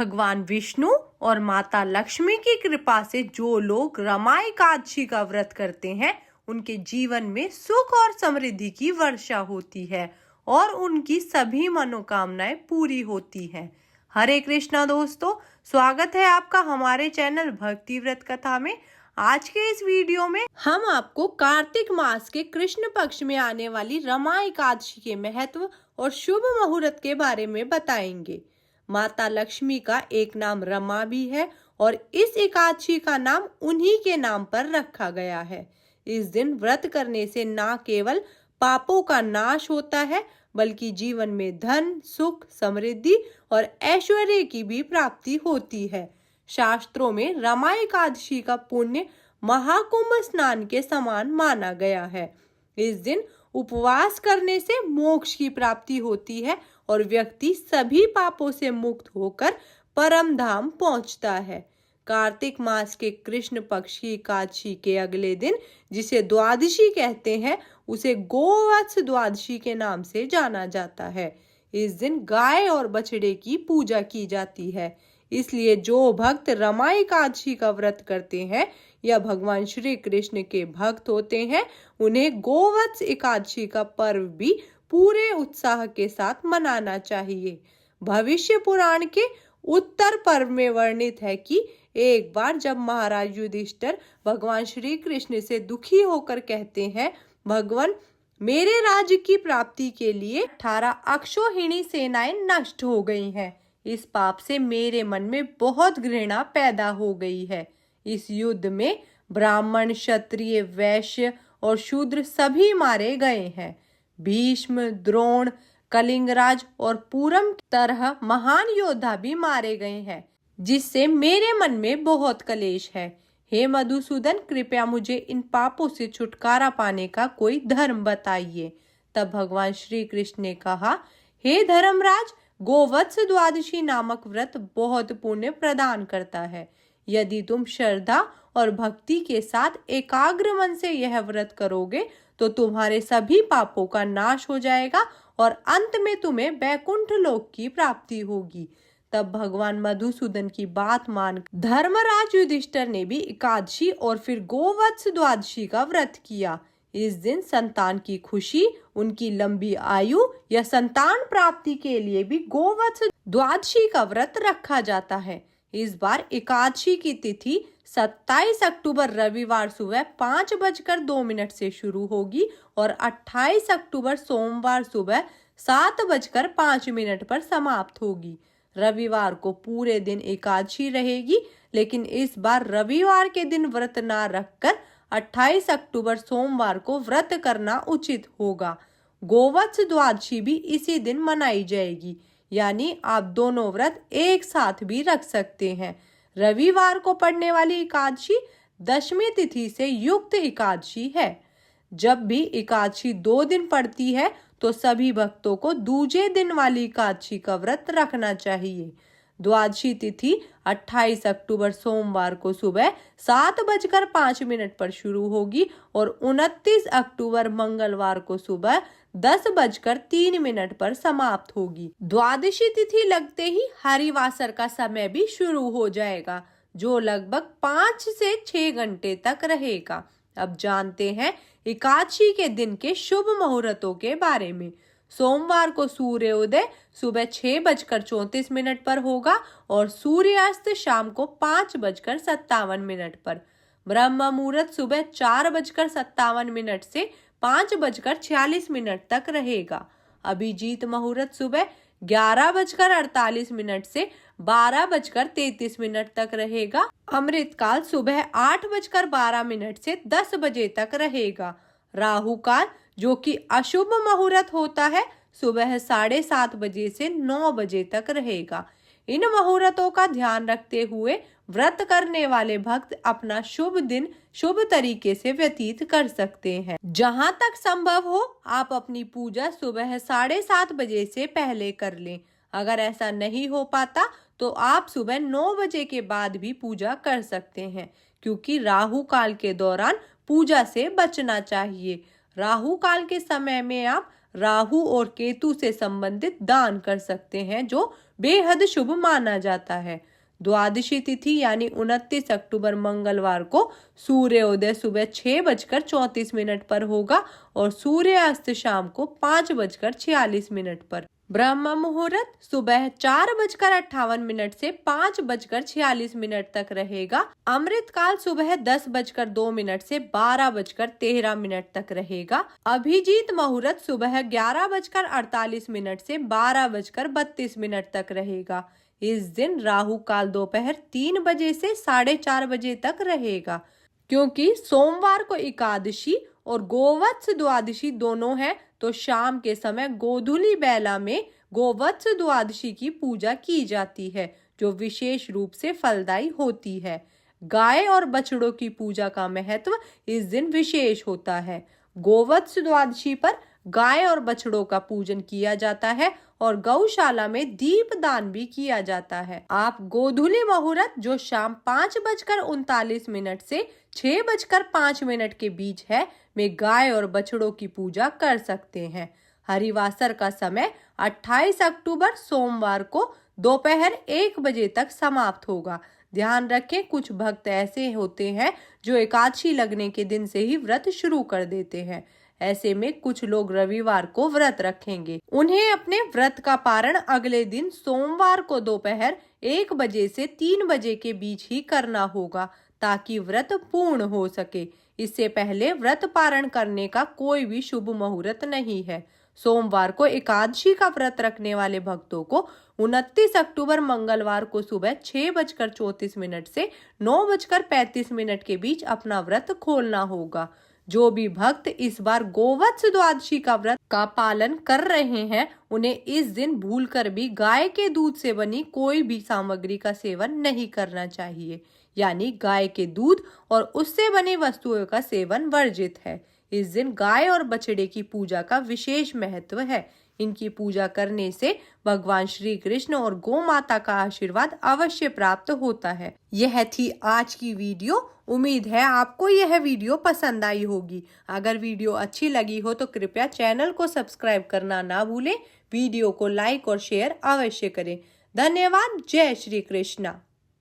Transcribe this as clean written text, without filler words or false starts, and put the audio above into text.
भगवान विष्णु और माता लक्ष्मी की कृपा से जो लोग रमा एकादशी का व्रत करते हैं उनके जीवन में सुख और समृद्धि की वर्षा होती है और उनकी सभी मनोकामनाएं पूरी होती हैं। हरे कृष्णा दोस्तों, स्वागत है आपका हमारे चैनल भक्ति व्रत कथा में। आज के इस वीडियो में हम आपको कार्तिक मास के कृष्ण पक्ष में आने वाली रमा एकादशी के महत्व और शुभ मुहूर्त के बारे में बताएंगे। माता लक्ष्मी का एक नाम रमा भी है और इस एकादशी का नाम उन्हीं के नाम पर रखा गया है। इस दिन व्रत करने से न केवल पापों का नाश होता है बल्कि जीवन में धन, सुख, समृद्धि और ऐश्वर्य की भी प्राप्ति होती है। शास्त्रों में रमा एकादशी का पुण्य महाकुंभ स्नान के समान माना गया है। इस दिन उपवास करने से मोक्ष की प्राप्ति होती है और व्यक्ति सभी पापों से मुक्त होकर परम धाम पहुंचता है। कार्तिक मास के कृष्ण पक्ष की एकादशी के अगले दिन, जिसे द्वादशी कहते हैं, उसे गोवत्स द्वादशी के नाम से जाना जाता है। इस दिन गाय और बछड़े की पूजा की जाती है, इसलिए जो भक्त रमा एकादशी का व्रत करते हैं या भगवान श्री कृष्ण के भक्त होते हैं, उन्हें गोवत्स एकादशी का पर्व भी पूरे उत्साह के साथ मनाना चाहिए। भविष्य पुराण के उत्तर पर्व में वर्णित है कि एक बार जब महाराज युधिष्ठिर भगवान श्री कृष्ण से दुखी होकर कहते हैं, भगवान, मेरे राज्य की प्राप्ति के लिए 18 अक्षौहिणी सेनाएं नष्ट हो गई हैं। इस पाप से मेरे मन में बहुत घृणा पैदा हो गई है। इस युद्ध में ब्राह्मण, क्षत्रिय, वैश्य और शूद्र सभी मारे गए हैं। भीष्म, द्रोण, कलिंगराज और पूरम की तरह महान योद्धा भी मारे गए हैं, जिससे मेरे मन में बहुत कलेश है। हे मधुसूदन, कृपया मुझे इन पापों से छुटकारा पाने का कोई धर्म बताइए। तब भगवान श्री कृष्ण ने कहा, हे धर्मराज, गोवत्स द्वादशी नामक व्रत बहुत पुण्य प्रदान करता है। यदि तुम श्रद्धा और भक्ति के साथ एकाग्र मन से यह व्रत करोगे तो तुम्हारे सभी पापों का नाश हो जाएगा और अंत में तुम्हें वैकुंठ लोक की प्राप्ति होगी। तब भगवान मधुसूदन की बात मान धर्मराज युधिष्ठिर ने भी एकादशी और फिर गोवत्स द्वादशी का व्रत किया। इस दिन संतान की खुशी, उनकी लंबी आयु या संतान प्राप्ति के लिए भी गोवत्स द्वादशी का व्रत रखा जाता है। इस बार एकादशी की तिथि 27 अक्टूबर रविवार सुबह 5:02 से शुरू होगी और 28 अक्टूबर सोमवार सुबह 7:05 पर समाप्त होगी। रविवार को पूरे दिन एकादशी रहेगी, लेकिन इस बार रविवार के दिन व्रत ना रखकर 28 अक्टूबर सोमवार को व्रत करना उचित होगा। गोवत्स द्वादशी भी इसी दिन मनाई जाएगी, यानी आप दोनों व्रत एक साथ भी रख सकते हैं। रविवार को पड़ने वाली एकादशी दशमी तिथि से युक्त एकादशी है। जब भी एकादशी 2 दिन पड़ती है तो सभी भक्तों को दूजे दिन वाली एकादशी का व्रत रखना चाहिए। द्वादशी तिथि 28 अक्टूबर सोमवार को सुबह 7:05 पर शुरू होगी और 29 अक्टूबर मंगलवार को सुबह 10:03 पर समाप्त होगी। द्वादशी तिथि लगते ही हरिवासर का समय भी शुरू हो जाएगा, जो लगभग 5 से 6 घंटे तक रहेगा। अब जानते हैं एकादशी के दिन के शुभ मुहूर्तों के बारे में। सोमवार को सूर्योदय सुबह 6:34 पर होगा और सूर्यास्त शाम को 5:57 पर। ब्रह्म मुहूर्त सुबह 4:57 से 5:46 तक रहेगा। अभिजीत मुहूर्त सुबह 11:48 से 12:33 तक रहेगा। अमृत काल सुबह 8:12 से 10 बजे तक रहेगा। राहु काल, जो कि अशुभ मुहूर्त होता है, सुबह 7:30 बजे से 9 बजे तक रहेगा। इन मुहूर्तों का ध्यान रखते हुए व्रत करने वाले भक्त अपना शुभ दिन शुभ तरीके से व्यतीत कर सकते हैं। जहां तक संभव हो आप अपनी पूजा सुबह 7:30 बजे से पहले कर लें। अगर ऐसा नहीं हो पाता तो आप सुबह 9 बजे के बाद भी पूजा कर सकते हैं, क्योंकि राहु काल के दौरान पूजा से बचना चाहिए। राहु काल के समय में आप राहु और केतु से संबंधित दान कर सकते हैं, जो बेहद शुभ माना जाता है। द्वादशी तिथि यानी 29 अक्टूबर मंगलवार को सूर्योदय सुबह 6:34 पर होगा और सूर्यास्त शाम को 5:46 पर। ब्रह्म मुहूर्त सुबह 4:58 से 5:46 तक रहेगा। अमृत काल सुबह 10:02 से 12:13 तक रहेगा। अभिजीत मुहूर्त सुबह 11:48 से 12:32 तक रहेगा। इस दिन राहु काल दोपहर 3 बजे से 4:30 बजे तक रहेगा। क्योंकि सोमवार को एकादशी और गोवत्स द्वादशी दोनों है, तो शाम के समय गोधूली बेला में गोवत्स द्वादशी की पूजा की जाती है, जो विशेष रूप से फलदायी होती है। गाय और बछड़ों की पूजा का महत्व इस दिन विशेष होता है। गोवत्स द्वादशी पर गाय और बछड़ों का पूजन किया जाता है और गौशाला में दीप दान भी किया जाता है। आप गोधूली मुहूर्त जो शाम 5:39 से 6:05 के बीच है में गाय और बछड़ों की पूजा कर सकते हैं। हरिवासर का समय 28 अक्टूबर सोमवार को दोपहर 1 बजे तक समाप्त होगा। ध्यान रखें, कुछ भक्त ऐसे होते हैं जो एकादशी लगने के दिन से ही व्रत शुरू कर देते हैं। ऐसे में कुछ लोग रविवार को व्रत रखेंगे। उन्हें अपने व्रत का पारण अगले दिन सोमवार को दोपहर 1 बजे से 3 बजे के बीच ही करना होगा, ताकि व्रत पूर्ण हो सके। इससे पहले व्रत पारण करने का कोई भी शुभ मुहूर्त नहीं है। सोमवार को एकादशी का व्रत रखने वाले भक्तों को 29 अक्टूबर मंगलवार को सुबह 6:34 से 9:35 के बीच अपना व्रत खोलना होगा। जो भी भक्त इस बार गोवत्स द्वादशी का व्रत का पालन कर रहे हैं, उन्हें इस दिन भूलकर भी गाय के दूध से बनी कोई भी सामग्री का सेवन नहीं करना चाहिए। यानी गाय के दूध और उससे बनी वस्तुओं का सेवन वर्जित है। इस दिन गाय और बछड़े की पूजा का विशेष महत्व है। इनकी पूजा करने से भगवान श्री कृष्ण और गौ माता का आशीर्वाद अवश्य प्राप्त होता है। यह थी आज की वीडियो। उम्मीद है आपको यह वीडियो पसंद आई होगी। अगर वीडियो अच्छी लगी हो तो कृपया चैनल को सब्सक्राइब करना ना भूलें। वीडियो को लाइक और शेयर अवश्य करें। धन्यवाद। जय श्री कृष्णा।